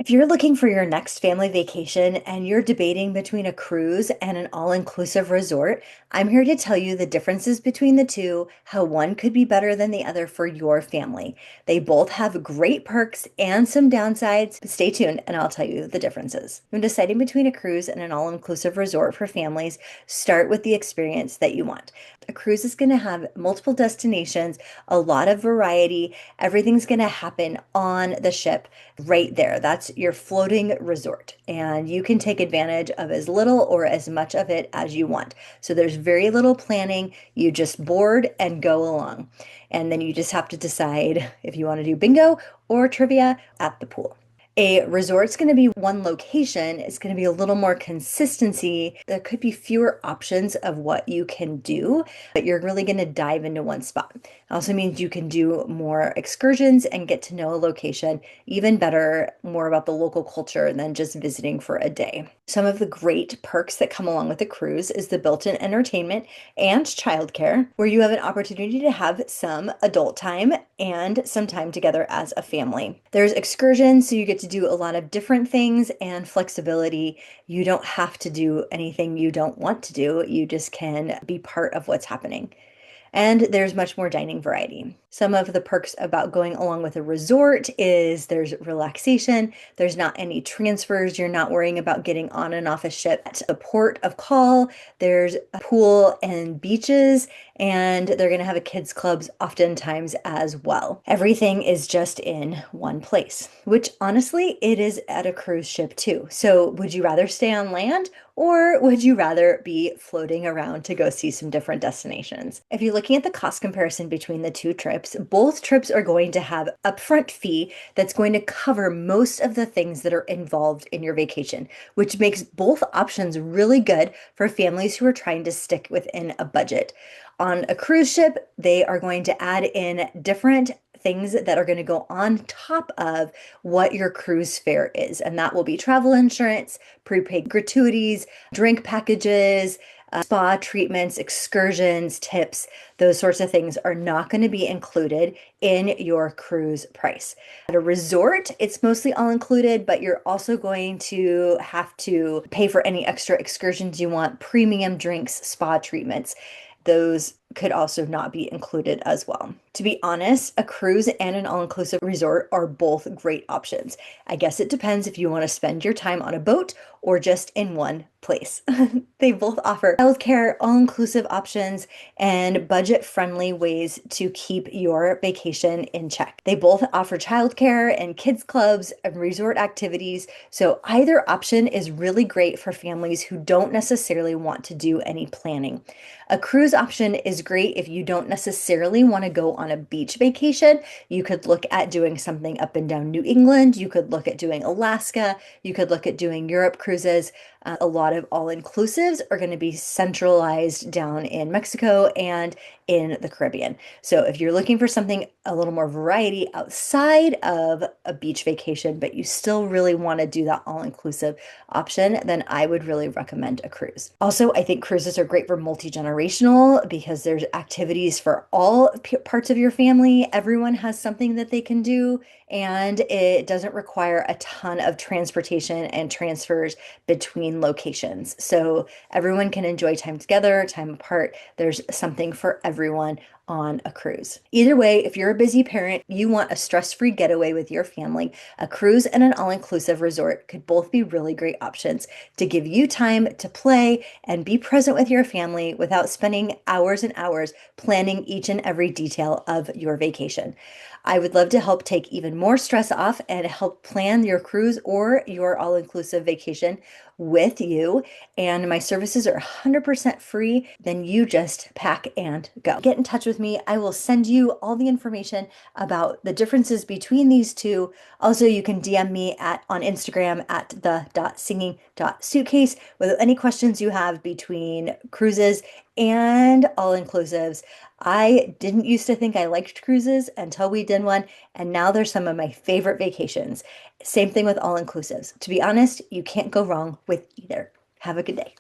If you're looking for your next family vacation and you're debating between a cruise and an all-inclusive resort, I'm here to tell you the differences between the two, how one could be better than the other for your family. They both have great perks and some downsides, but stay tuned and I'll tell you the differences. When deciding between a cruise and an all-inclusive resort for families, start with the experience that you want. A cruise is going to have multiple destinations, a lot of variety. Everything's going to happen on the ship right there. That's your floating resort, and you can take advantage of as little or as much of it as you want. So there's very little planning. You just board and go along. And then you just have to decide if you want to do bingo or trivia at the pool. A resort's going to be one location. It's going to be a little more consistency. There could be fewer options of what you can do, but you're really going to dive into one spot. It also means you can do more excursions and get to know a location even better, more about the local culture than just visiting for a day. Some of the great perks that come along with a cruise is the built-in entertainment and childcare, where you have an opportunity to have some adult time and some time together as a family. There's excursions, so you get to do a lot of different things and flexibility. You don't have to do anything you don't want to do. You just can be part of what's happening. And there's much more dining variety. Some of the perks about going along with a resort is there's relaxation, there's not any transfers, you're not worrying about getting on and off a ship at the port of call, there's a pool and beaches, and they're going to have a kids clubs oftentimes as well. Everything is just in one place, which honestly it is at a cruise ship too. So would you rather stay on land or would you rather be floating around to go see some different destinations? If you're looking at the cost comparison between the two trips, both trips are going to have upfront fee that's going to cover most of the things that are involved in your vacation, which makes both options really good for families who are trying to stick within a budget. On a cruise ship, they are going to add in different things that are going to go on top of what your cruise fare is. And that will be travel insurance, prepaid gratuities, drink packages, spa treatments, excursions, tips. Those sorts of things are not going to be included in your cruise price. At a resort, it's mostly all included, but you're also going to have to pay for any extra excursions you want, premium drinks, spa treatments. Those could also not be included as well. To be honest, a cruise and an all-inclusive resort are both great options. I guess it depends if you want to spend your time on a boat or just in one place. They both offer childcare, all-inclusive options, and budget-friendly ways to keep your vacation in check. They both offer childcare and kids clubs and resort activities, so either option is really great for families who don't necessarily want to do any planning. A cruise option is great if you don't necessarily want to go on a beach vacation. You could look at doing something up and down New England. You could look at doing Alaska. You could look at doing Europe cruises. A lot of all-inclusives are going to be centralized down in Mexico and in the Caribbean. So if you're looking for something a little more variety outside of a beach vacation, but you still really want to do that all-inclusive option, then I would really recommend a cruise. Also, I think cruises are great for multi-generational because there's activities for all parts of your family. Everyone has something that they can do, and it doesn't require a ton of transportation and transfers between locations. So everyone can enjoy time together, time apart. There's something for everyone on a cruise. Either way, if you're a busy parent, you want a stress-free getaway with your family, a cruise and an all-inclusive resort could both be really great options to give you time to play and be present with your family without spending hours and hours planning each and every detail of your vacation. I would love to help take even more stress off and help plan your cruise or your all-inclusive vacation with you. And my services are 100% free. Then you just pack and go. Get in touch with me. I will send you all the information about the differences between these two. Also, you can DM me on Instagram at the.singing.suitcase with any questions you have between cruises and all-inclusives. I didn't used to think I liked cruises until we did one, and now they're some of my favorite vacations. Same thing with all-inclusives. To be honest, you can't go wrong with either. Have a good day.